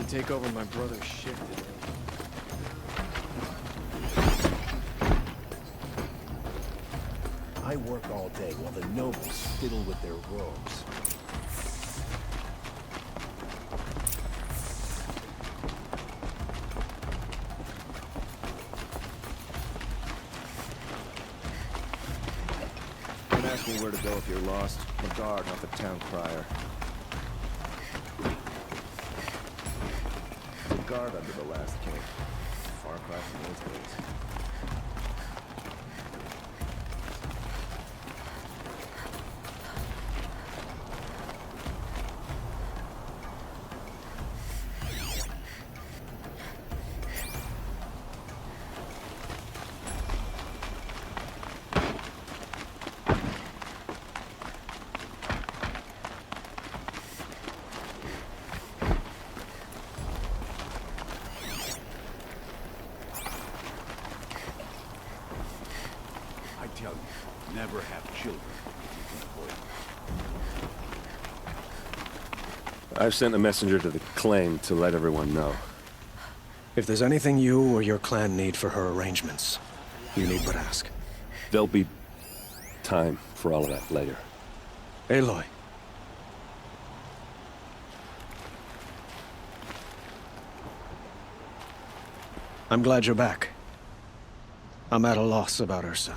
take over my brother's shit today. I work all day while the nobles fiddle with their robes. Don't ask me where to go if you're lost. I'm a guard, not the town crier. The guard under the last king. Far cry from those days. I tell you, never have children if you can avoid it. I've sent a messenger to the claim to let everyone know. If there's anything you or your clan need for her arrangements, you need but ask. There'll be time for all of that later. Aloy. I'm glad you're back. I'm at a loss about Ursa.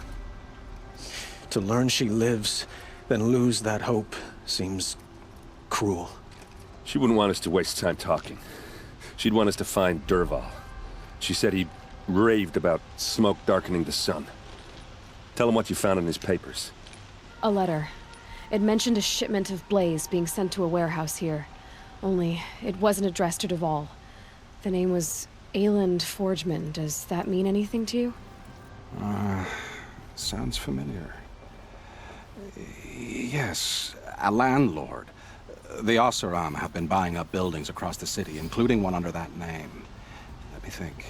To learn she lives, then lose that hope, seems cruel. She wouldn't want us to waste time talking. She'd want us to find Dervahl. She said he raved about smoke darkening the sun. Tell him what you found in his papers. A letter. It mentioned a shipment of blaze being sent to a warehouse here. Only, it wasn't addressed to Dervahl. The name was Ayland Forgeman. Does that mean anything to you? Sounds familiar. Yes, a landlord. The Oseram have been buying up buildings across the city, including one under that name. Let me think.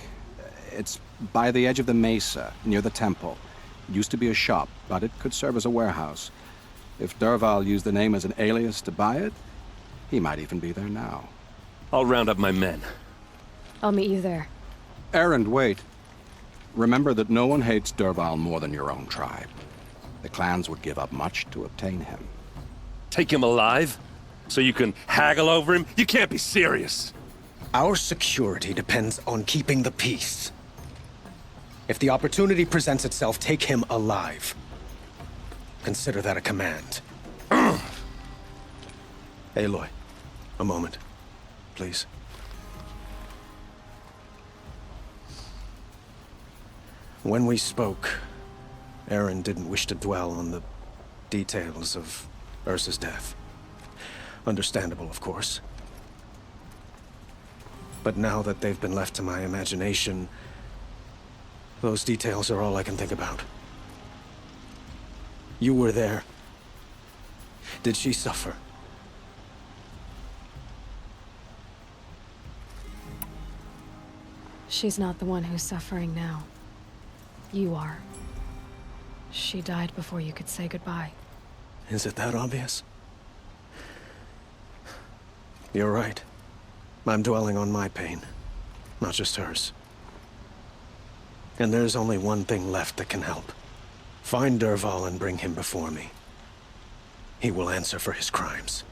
It's by the edge of the mesa, near the temple. It used to be a shop, but it could serve as a warehouse. If Dervahl used the name as an alias to buy it, he might even be there now. I'll round up my men. I'll meet you there. Erend, wait. Remember that no one hates Dervahl more than your own tribe. The clans would give up much to obtain him. Take him alive? So you can haggle over him? You can't be serious! Our security depends on keeping the peace. If the opportunity presents itself, take him alive. Consider that a command. Aloy, a moment, please. When we spoke, Erend didn't wish to dwell on the details of Ursa's death. Understandable, of course. But now that they've been left to my imagination, those details are all I can think about. You were there. Did she suffer? She's not the one who's suffering now. You are. She died before you could say goodbye. Is it that obvious? You're right. I'm dwelling on my pain, not just hers. And there's only one thing left that can help. Find Dervahl and bring him before me. He will answer for his crimes.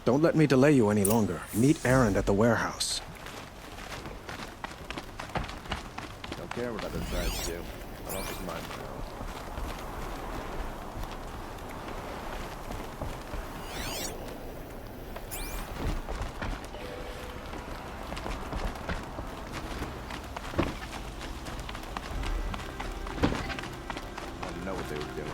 Don't let me delay you any longer. Meet Erend at the warehouse. Don't care what other tribes do. I don't just mind my own. I didn't know what they were doing.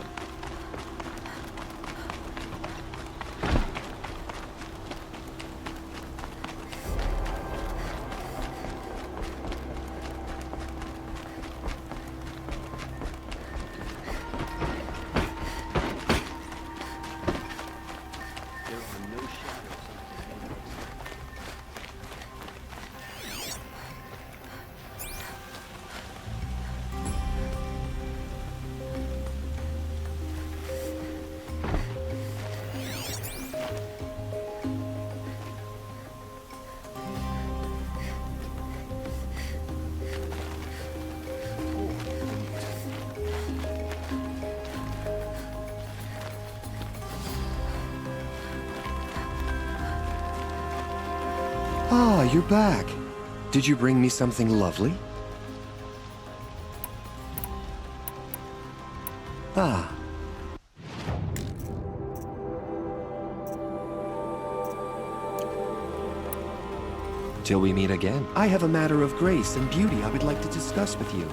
There are no shadows on the windows. you're back. Did you bring me something lovely? Ah. Till we meet again. I have a matter of grace and beauty I would like to discuss with you.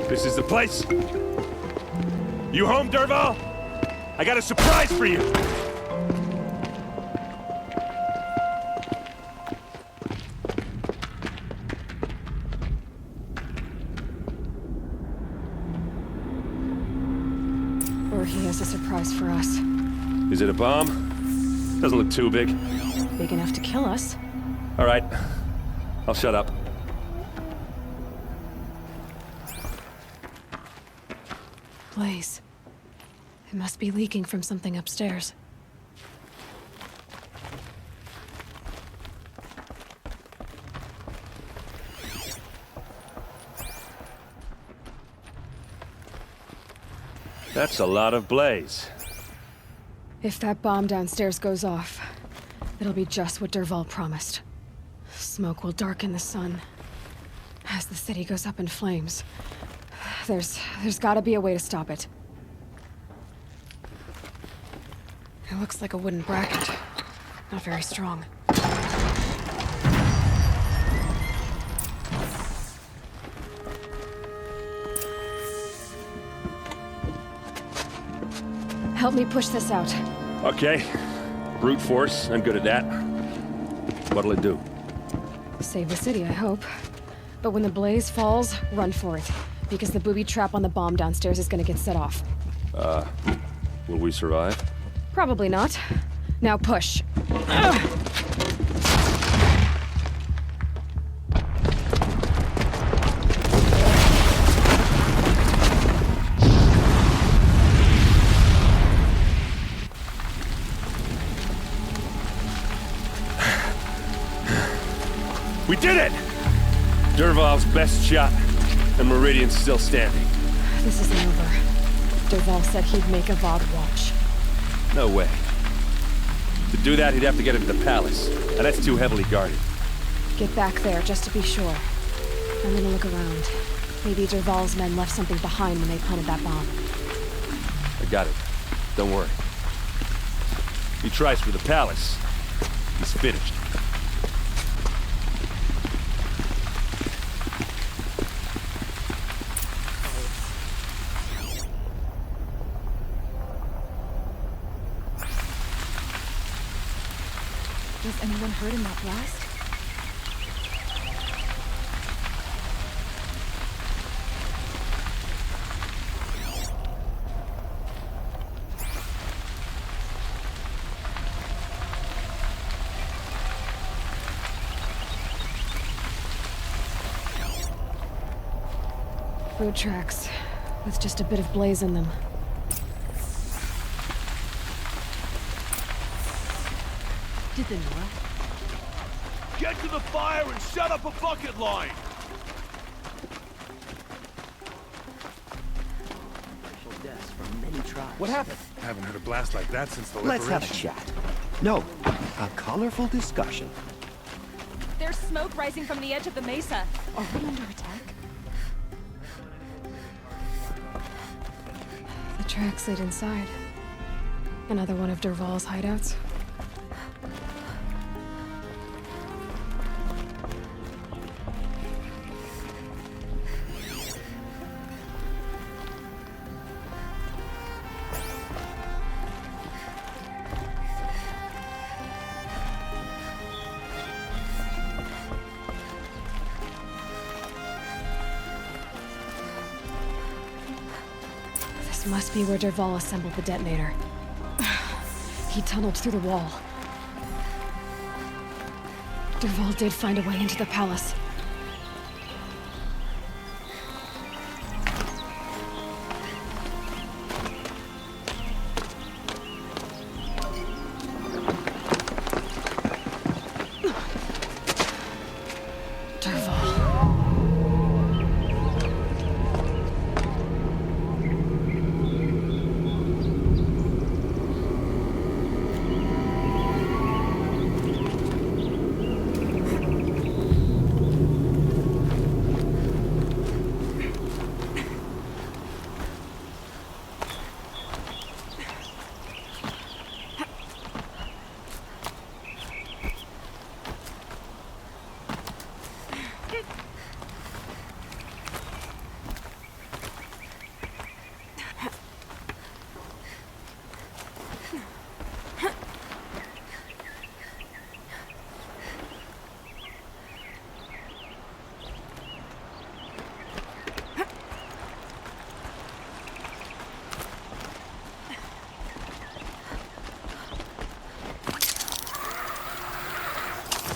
This is the place? You home, Dervahl? I got a surprise for you! Or he has a surprise for us. Is it a bomb? Doesn't look too big. Big enough to kill us. All right. I'll shut up. Blaze. It must be leaking from something upstairs. That's a lot of blaze. If that bomb downstairs goes off, it'll be just what Dervahl promised. Smoke will darken the sun. As the city goes up in flames. There's gotta be a way to stop it. It looks like a wooden bracket. Not very strong. Help me push this out. Okay. Brute force, I'm good at that. What'll it do? Save the city, I hope. But when the blaze falls, run for it. Because the booby trap on the bomb downstairs is gonna get set off. Will we survive? Probably not. Now push. We did it! Dervahl's best shot, and Meridian's still standing. This isn't over. Dervahl said he'd make Avad watch. No way. To do that, he'd have to get into the palace, and that's too heavily guarded. Get back there, just to be sure. I'm gonna look around. Maybe Dervahl's men left something behind when they planted that bomb. I got it. Don't worry. He tries for the palace. He's finished. Was anyone hurt in that blast? Boot tracks, with just a bit of blaze in them. Did the Nora? Get to the fire and set up a bucket line! Deaths from many tribes. What happened? I haven't heard a blast like that since the Let's have a chat. No, a colorful discussion. There's smoke rising from the edge of the mesa. Are we under attack? The tracks lead inside. Another one of Dervahl's hideouts. This must be where Dervahl assembled the detonator. He tunneled through the wall. Dervahl did find a way into the palace.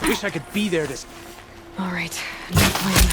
Wish I could be there to... All right, new plan.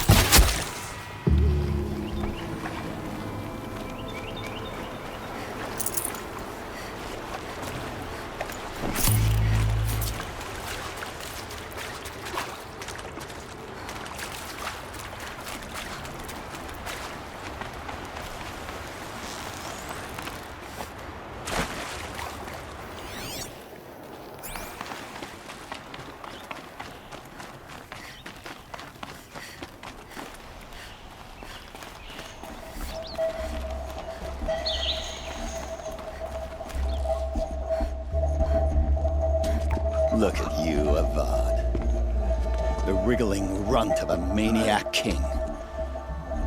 Look at you, Avad. The wriggling runt of a maniac king.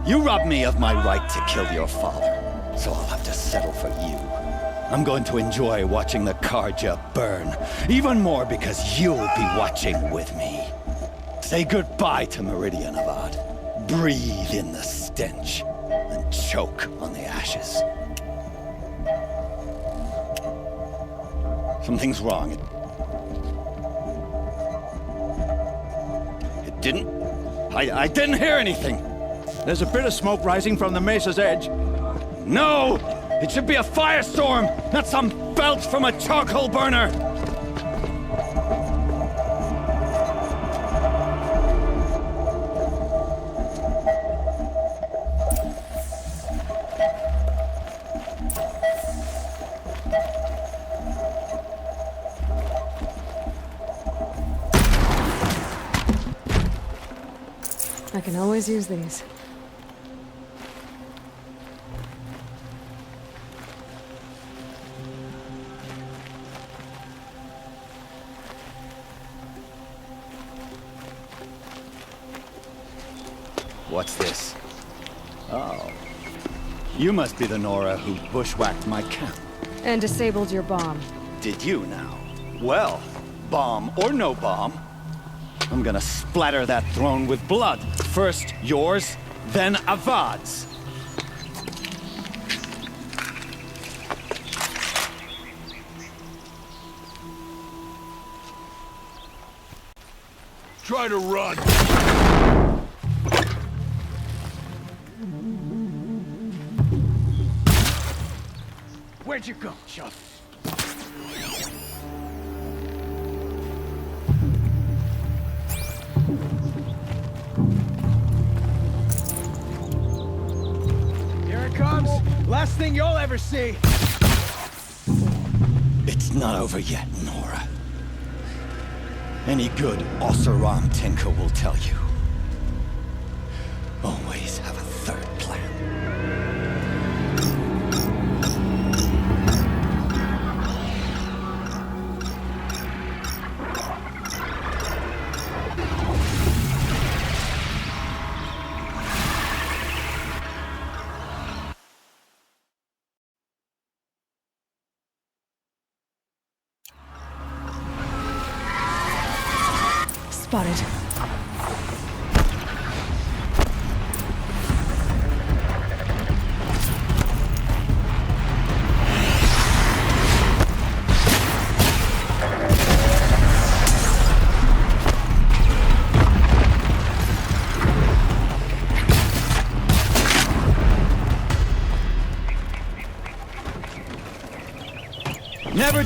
You robbed me of my right to kill your father, so I'll have to settle for you. I'm going to enjoy watching the Karja burn, even more because you'll be watching with me. Say goodbye to Meridian, Avad. Breathe in the stench, and choke on the ashes. Something's wrong. It didn't... I didn't hear anything. There's a bit of smoke rising from the mesa's edge. No! It should be a firestorm, not some belch from a charcoal burner! I can always use these. What's this? Oh. You must be the Nora who bushwhacked my camp. And disabled your bomb. Did you now? Well, bomb or no bomb, I'm gonna splatter that throne with blood. First yours, then Avad's. Try to run. Where'd you go, Chuff? Here it comes. Last thing you'll ever see. It's not over yet, Nora. Any good Oseram tinker will tell you. Always have a third plan. Spotted.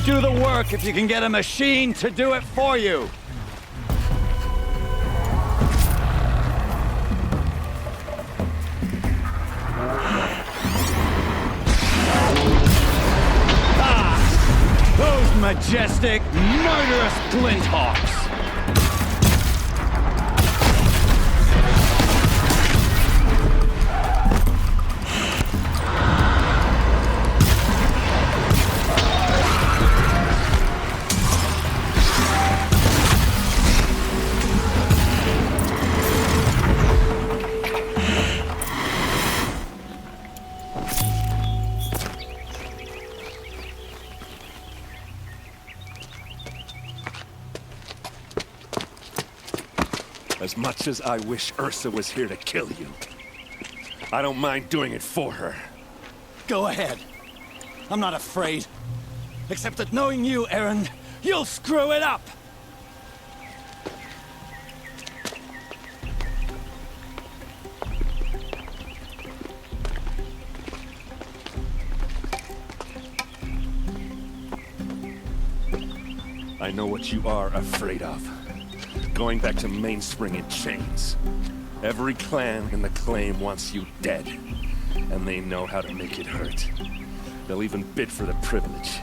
do the work if you can get a machine to do it for you. Those majestic, murderous Glinthawks! As much as I wish Ursa was here to kill you, I don't mind doing it for her. Go ahead. I'm not afraid. Except that knowing you, Aaron, you'll screw it up! I know what you are afraid of. Going back to Mainspring in chains. Every clan in the claim wants you dead. And they know how to make it hurt. They'll even bid for the privilege.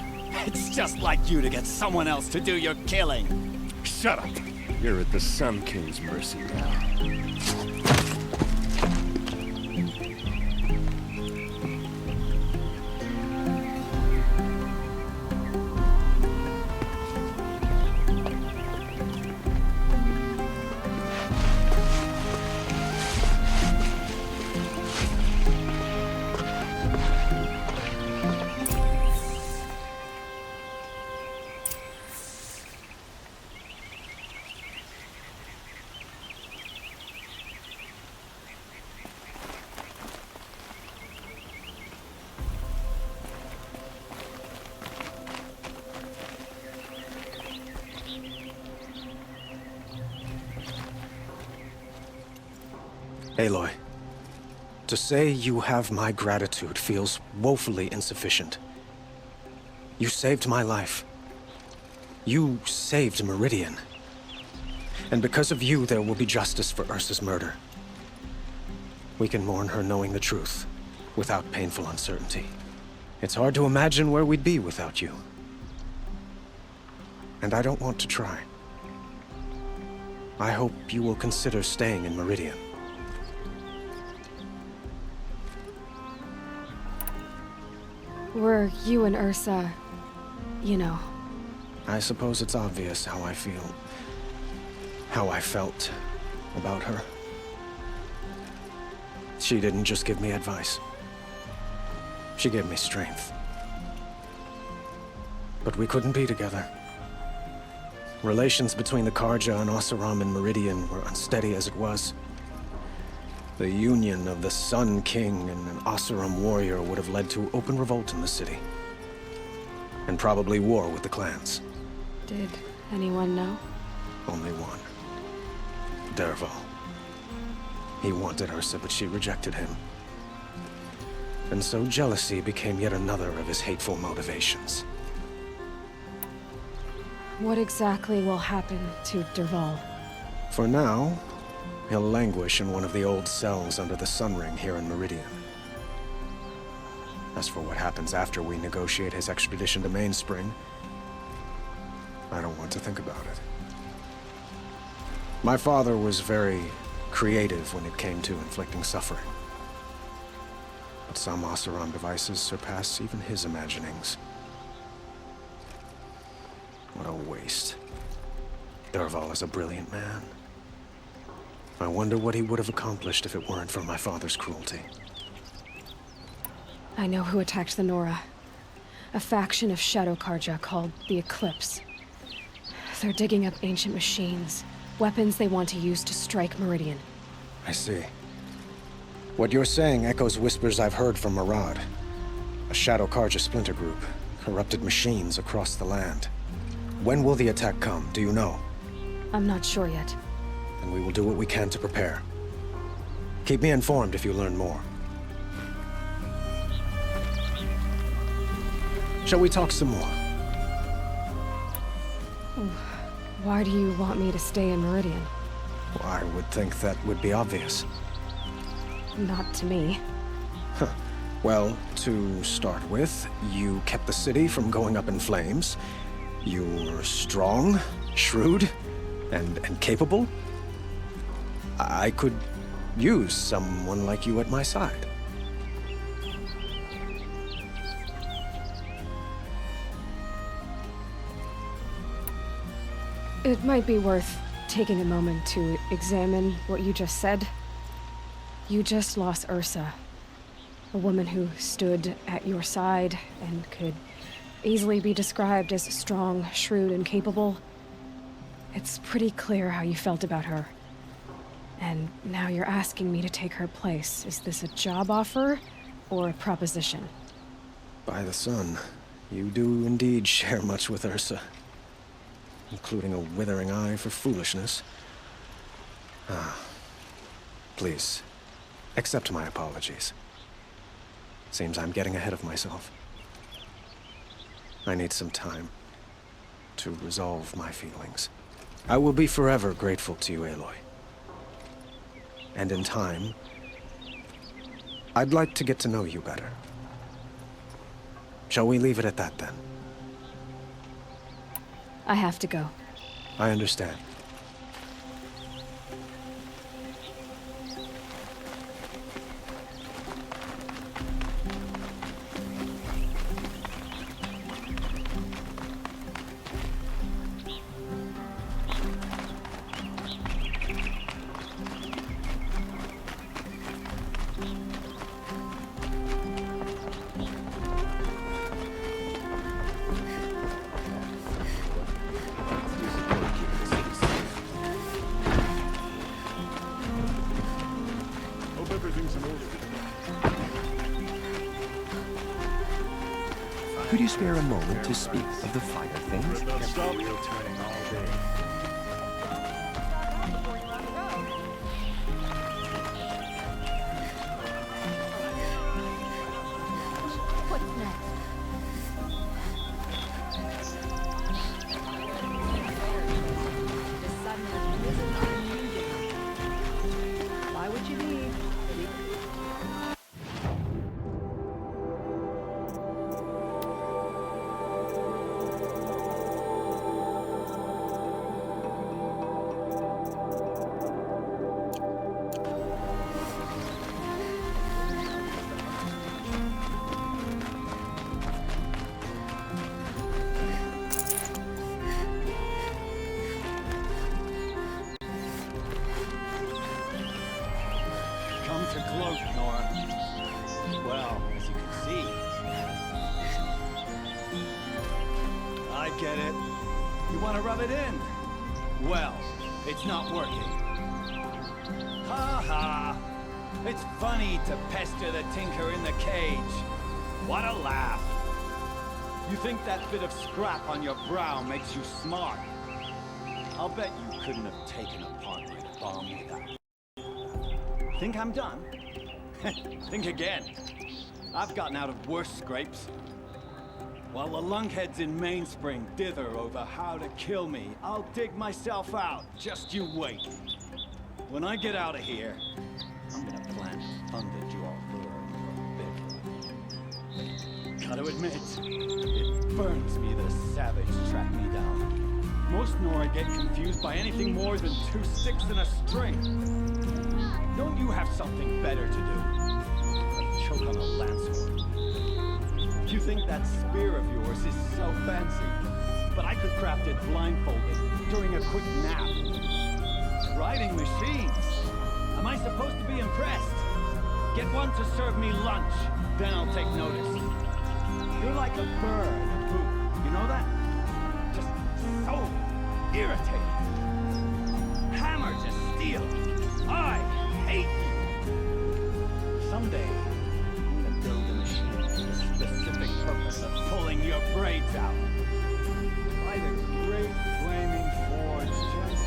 It's just like you to get someone else to do your killing. Shut up! You're at the Sun King's mercy now. Aloy, to say you have my gratitude feels woefully insufficient. You saved my life. You saved Meridian. And because of you, there will be justice for Ursa's murder. We can mourn her knowing the truth, without painful uncertainty. It's hard to imagine where we'd be without you. And I don't want to try. I hope you will consider staying in Meridian. Were you and Ursa, you know. I suppose it's obvious how I feel. How I felt about her. She didn't just give me advice. She gave me strength. But we couldn't be together. Relations between the Karja and Oseram and Meridian were unsteady as it was. The union of the Sun King and an Oseram warrior would have led to open revolt in the city. And probably war with the clans. Did anyone know? Only one. Dervahl. He wanted Ursa, but she rejected him. And so jealousy became yet another of his hateful motivations. What exactly will happen to Dervahl? For now, he'll languish in one of the old cells under the Sun Ring here in Meridian. As for what happens after we negotiate his extradition to Mainspring, I don't want to think about it. My father was very creative when it came to inflicting suffering. But some Oseram devices surpass even his imaginings. What a waste. Dervahl is a brilliant man. I wonder what he would have accomplished if it weren't for my father's cruelty. I know who attacked the Nora. A faction of Shadow Karja called the Eclipse. They're digging up ancient machines. Weapons they want to use to strike Meridian. I see. What you're saying echoes whispers I've heard from Murad. A Shadow Karja splinter group. Corrupted machines across the land. When will the attack come, do you know? I'm not sure yet. Then we will do what we can to prepare. Keep me informed if you learn more. Shall we talk some more? Why do you want me to stay in Meridian? I would think that would be obvious. Not to me. Well, to start with, you kept the city from going up in flames. You were strong, shrewd, and capable. I could use someone like you at my side. It might be worth taking a moment to examine what you just said. You just lost Ursa, a woman who stood at your side and could easily be described as strong, shrewd, and capable. It's pretty clear how you felt about her. And now you're asking me to take her place. Is this a job offer or a proposition? By the sun, you do indeed share much with Ursa, including a withering eye for foolishness. Please, accept my apologies. Seems I'm getting ahead of myself. I need some time to resolve my feelings. I will be forever grateful to you, Aloy. And in time, I'd like to get to know you better. Shall we leave it at that, then? I have to go. I understand. Could you spare a moment to speak of the finer things? What's next? The sun has risen on you. Why would you leave? Come to gloat, Nora. Well, as you can see, I get it. You want to rub it in? Well, it's not working. Ha ha! It's funny to pester the tinker in the cage. What a laugh! You think that bit of scrap on your brow makes you smart? I'll bet you couldn't have taken apart my bomb without. Think I'm done? Think again. I've gotten out of worse scrapes. While the lunkheads in Mainspring dither over how to kill me, I'll dig myself out. Just you wait. When I get out of here, I'm gonna plant a thunderjaw lure in your big. Gotta admit, it burns me the savage track me down. Most Nora get confused by anything more than 2 sticks and a string. Don't you have something better to do? A choke on a lancewort. You think that spear of yours is so fancy, but I could craft it blindfolded during a quick nap. Riding machines. Am I supposed to be impressed? Get one to serve me lunch, then I'll take notice. You're like a bird in a coop, you know that? Just so irritating. Hammer to steel. I hate you. Someday, I'm gonna build a machine for the specific purpose of pulling your braids out. By the great flaming forge, just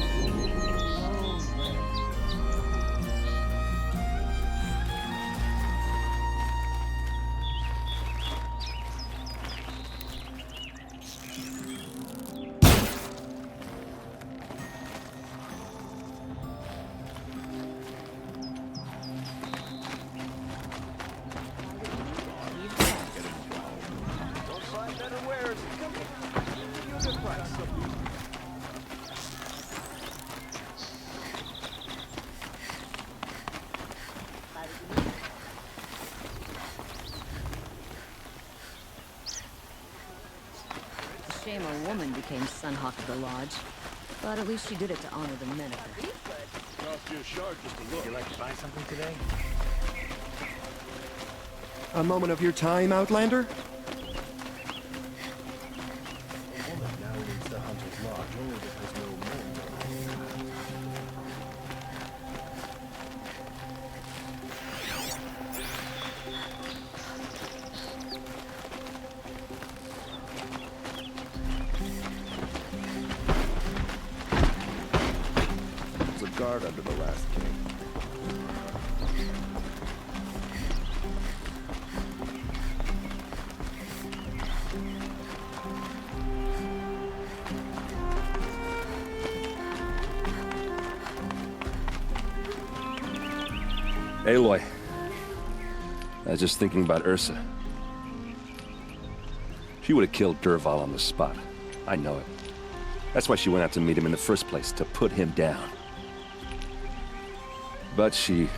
shame a woman became Sunhawk of the Lodge. But at least she did it to honor the men of her. Cost you a shard just to look. You like to buy something today? A moment of your time, Outlander? A woman now leads the Hunter's Lodge only because no men know. There's a guard under the last king. Aloy. I was just thinking about Ursa. She would have killed Dervahl on the spot. I know it. That's why she went out to meet him in the first place, to put him down. But she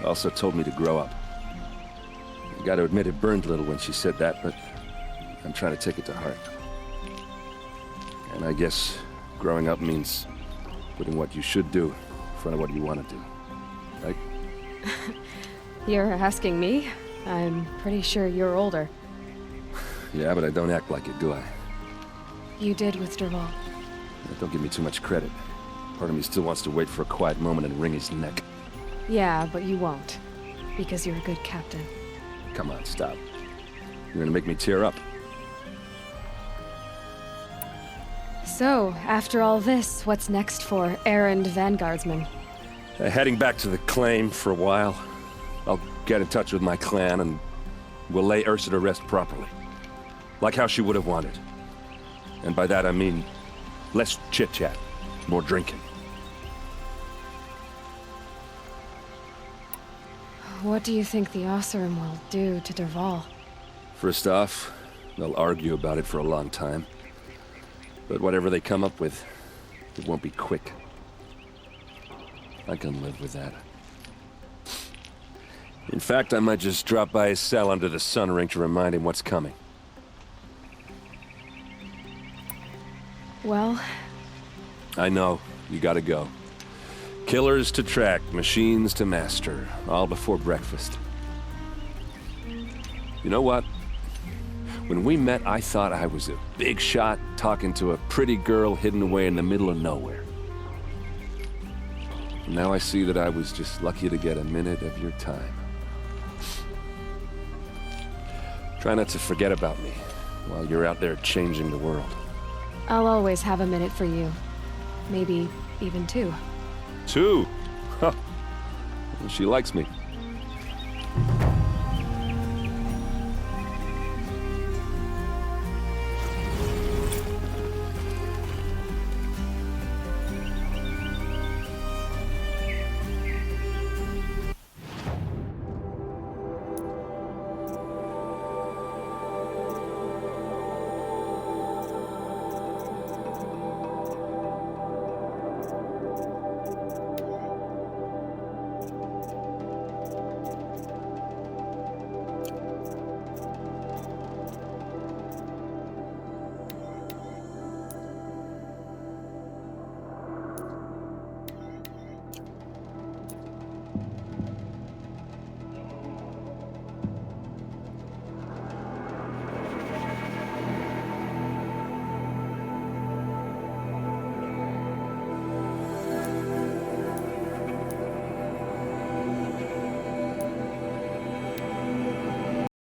also told me to grow up. I gotta admit it burned a little when she said that, but I'm trying to take it to heart. And I guess growing up means putting what you should do in front of what you want to do. Right? You're asking me? I'm pretty sure you're older. Yeah, but I don't act like it, do I? You did with Dervahl. Don't give me too much credit. Part of me still wants to wait for a quiet moment and wring his neck. Yeah, but you won't. Because you're a good captain. Come on, stop. You're gonna make me tear up. So, after all this, what's next for errand vanguardsman? Heading back to the claim for a while. I'll get in touch with my clan and we'll lay Ursa to rest properly. Like how she would have wanted. And by that I mean less chit-chat, more drinking. What do you think the Oseram will do to Dervahl? First off, they'll argue about it for a long time. But whatever they come up with, it won't be quick. I can live with that. In fact, I might just drop by his cell under the sun ring to remind him what's coming. Well... I know. You gotta go. Killers to track, machines to master, all before breakfast. You know what? When we met, I thought I was a big shot talking to a pretty girl hidden away in the middle of nowhere. And now I see that I was just lucky to get a minute of your time. Try not to forget about me while you're out there changing the world. I'll always have a minute for you. Maybe even two. 2? Huh. She likes me.